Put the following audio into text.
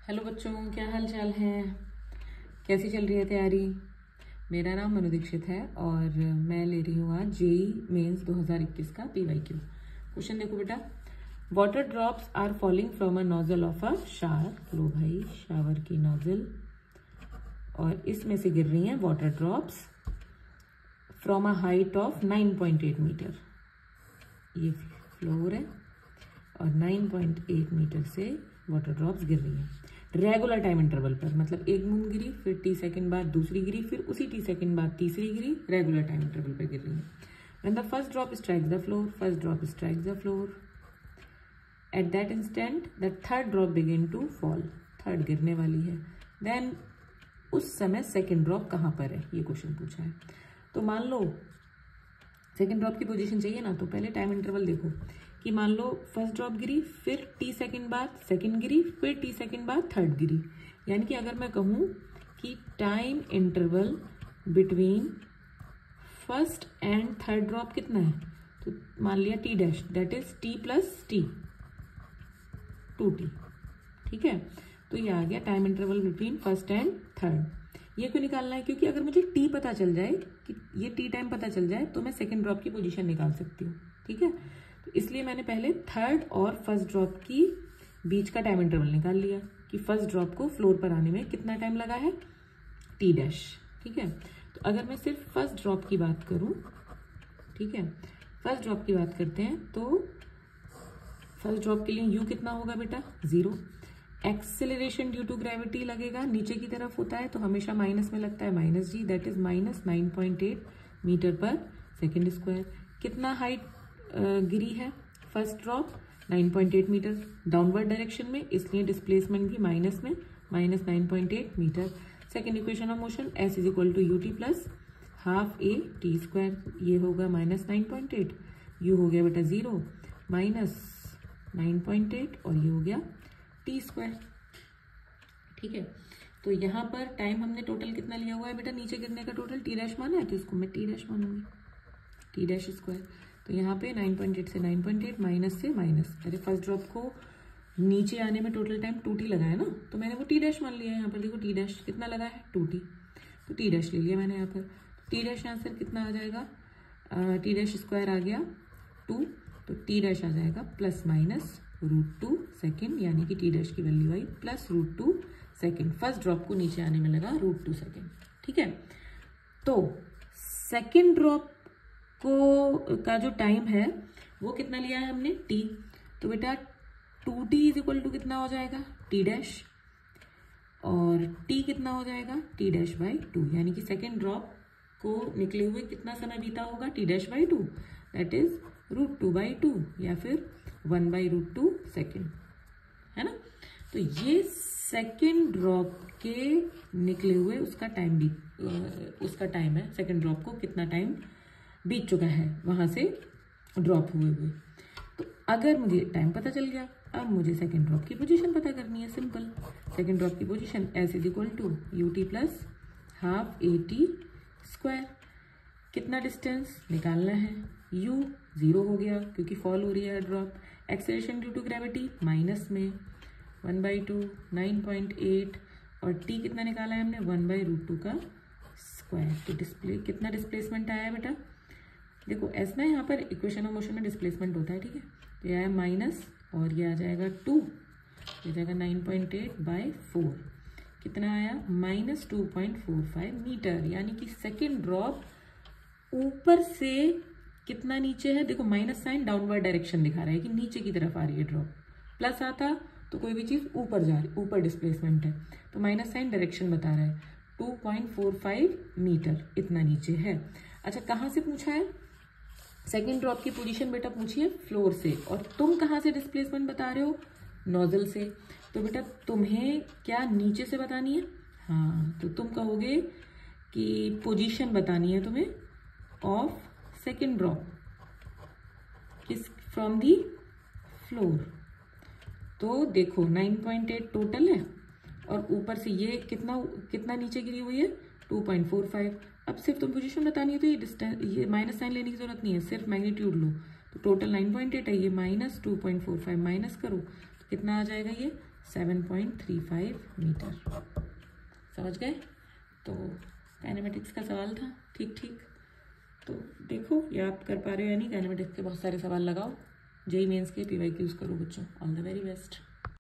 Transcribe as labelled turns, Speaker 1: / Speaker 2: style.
Speaker 1: Hello बच्चों, क्या हाल चाल है? कैसी चल रही है तैयारी? मेरा नाम मनु दीक्षित है और मैं ले रही हूँ आज जेई मेंस 2021 का पीवाईक्यू। क्वेश्चन देखो बेटा। Water drops are falling from a nozzle of a shower. लो भाई, शावर की नोजल और इसमें से गिर रही हैं water drops from a height of 9.8 metre. ये फ्लोर है और 9.8 मीटर से वाटर ड्रॉप्स गिर रही हैं रेगुलर टाइम इंटरवल पर। मतलब एक बूंद गिरी, फिर टी सेकंड बाद दूसरी गिरी, फिर उसी टी सेकंड बाद तीसरी गिरी, रेगुलर टाइम इंटरवल पर गिर रही है। When the first drop strikes the floor, first drop strikes the floor, at that instant the third drop begin to fall. Third गिरने वाली है। देन उस समय सेकेंड ड्रॉप कहाँ पर है, ये क्वेश्चन पूछा है। तो मान लो सेकेंड ड्रॉप की पोजीशन चाहिए ना, तो पहले टाइम इंटरवल देखो कि मान लो फर्स्ट ड्रॉप गिरी, फिर टी सेकंड बाद सेकंड गिरी, फिर टी सेकंड बाद थर्ड गिरी। यानी कि अगर मैं कहूँ कि time interval between first and third drop कितना है, तो मान लिया T dash, that is T plus T, 2t। ठीक है, तो ये आ गया time interval between first and third. ये क्यों निकालना है? क्योंकि अगर मुझे टी पता चल जाए कि ये टी टाइम पता चल जाए तो मैं सेकेंड ड्रॉप की पोजीशन निकाल सकती हूँ। ठीक है, तो इसलिए मैंने पहले थर्ड और फर्स्ट ड्रॉप की बीच का टाइम इंटरवल निकाल लिया कि फर्स्ट ड्रॉप को फ्लोर पर आने में कितना टाइम लगा है, टी डैश। ठीक है, तो अगर मैं सिर्फ फर्स्ट ड्रॉप की बात करूं, ठीक है, फर्स्ट ड्रॉप की बात करते हैं, तो फर्स्ट ड्रॉप के लिए यू कितना होगा बेटा, 0। एक्सेलरेशन ड्यू टू ग्रेविटी लगेगा, नीचे की तरफ होता है तो हमेशा माइनस में लगता है, minus g, that is minus 9.8 metre per second square. कितना हाइट गिरी है first drop, 9.8 metre downward direction में, इसलिए डिस्प्लेसमेंट भी माइनस में, minus 9.8 metre. Second equation of motion s is equal to u t plus half a t square. ये होगा minus 9.8, you हो गया बेटा 0, माइनस 9.8 और ये हो गया टी स्क्वायर। ठीक है, तो यहाँ पर टाइम हमने टोटल कितना लिया हुआ है बेटा, नीचे गिरने का टोटल टी डैश माना है, तो इसको मैं टी डैश मानूंगी, टी डैश स्क्वायर। तो यहाँ पे 9.8 से 9.8, माइनस से माइनस, अरे फर्स्ट ड्रॉप को नीचे आने में टोटल टाइम 2t लगा है ना, तो मैंने वो टी डैश मान लिया है। यहाँ पर देखो टी डैश कितना लगा है, 2t, तो टी डैश ले लिया मैंने यहाँ पर। टी डैश आंसर कितना आ जाएगा, टी डैश स्क्वायर आ गया 2, तो टी डैश आ जाएगा प्लस माइनस √2 सेकेंड, यानी कि टी डैश की वैल्यू आई प्लस √2 सेकेंड। फर्स्ट ड्रॉप को नीचे आने में लगा √2 सेकेंड। ठीक है, तो सेकेंड ड्रॉप को का जो टाइम है वो कितना लिया है हमने, t। तो बेटा 2t इज इक्वल टू कितना हो जाएगा, t डैश, और t कितना हो जाएगा, t डैश बाई 2, यानी कि सेकेंड ड्रॉप को निकले हुए कितना समय बीता होगा, t dash by 2, that is √2/2 या फिर 1/√2 सेकेंड, है ना। तो ये सेकेंड ड्रॉप के निकले हुए उसका टाइम है, सेकेंड ड्रॉप को कितना टाइम बीत चुका है वहां से ड्रॉप हुए हुए। तो अगर मुझे टाइम पता चल गया, अब मुझे सेकेंड ड्रॉप की पोजीशन पता करनी है, सिंपल। सेकेंड ड्रॉप की position s is equal to u t plus half a t square. कितना डिस्टेंस निकालना है, u 0 हो गया क्योंकि फॉल हो रही है drop. Acceleration due to gravity minus में 1/2, 9.8, और t कितना निकाला है हमने, 1/√2 का स्क्वायर। तो कितना डिस्प्लेसमेंट आया है बेटा, देखो एस ना यहाँ पर इक्वेशन ऑफ मोशन में डिस्प्लेसमेंट होता है, ठीक है, तो ये आया माइनस और ये आ जाएगा 2, ये जाएगा 9.8/4, कितना आया, माइनस 2.45 मीटर। यानी कि सेकेंड ड्रॉप ऊपर से कितना नीचे है, देखो माइनस साइन डाउनवर्ड डायरेक्शन दिखा रहा है कि नीचे की तरफ आ रही है ड्रॉप, प्लस आता तो कोई भी चीज ऊपर जा रही, ऊपर डिस्प्लेसमेंट है, तो माइनस साइन डायरेक्शन बता रहा है, 2.45 मीटर इतना नीचे है। अच्छा, कहाँ से पूछा है, सेकेंड ड्रॉप की पोजीशन बेटा पूछी है फ्लोर से, और तुम कहाँ से डिस्प्लेसमेंट बता रहे हो, नोजल से। तो बेटा तुम्हें क्या नीचे से बतानी है, हाँ, तो तुम कहोगे कि पोजीशन बतानी है तुम्हें ऑफ सेकेंड ड्रॉप किस फ्रॉम दी फ्लोर। तो देखो 9.8 टोटल है और ऊपर से ये कितना नीचे गिरी हुई है, 2.45। अब सिर्फ तुम पोजीशन बतानी है तो ये डिस्टेंस, ये माइनस साइन लेने की जरूरत नहीं है, सिर्फ मैग्नीट्यूड लो। तो टोटल 9.8 है, ये माइनस 2.45 माइनस करो तो कितना आ जाएगा, ये 7.35 मीटर। समझ गए? तो काइनेमेटिक्स का सवाल था, ठीक ठीक। तो देखो याद कर पा रहे हो या नहीं, काइनेमेटिक्स के बहुत सारे सवाल लगाओ, जेईई मेंस के PYQs करो बच्चों। All the very best.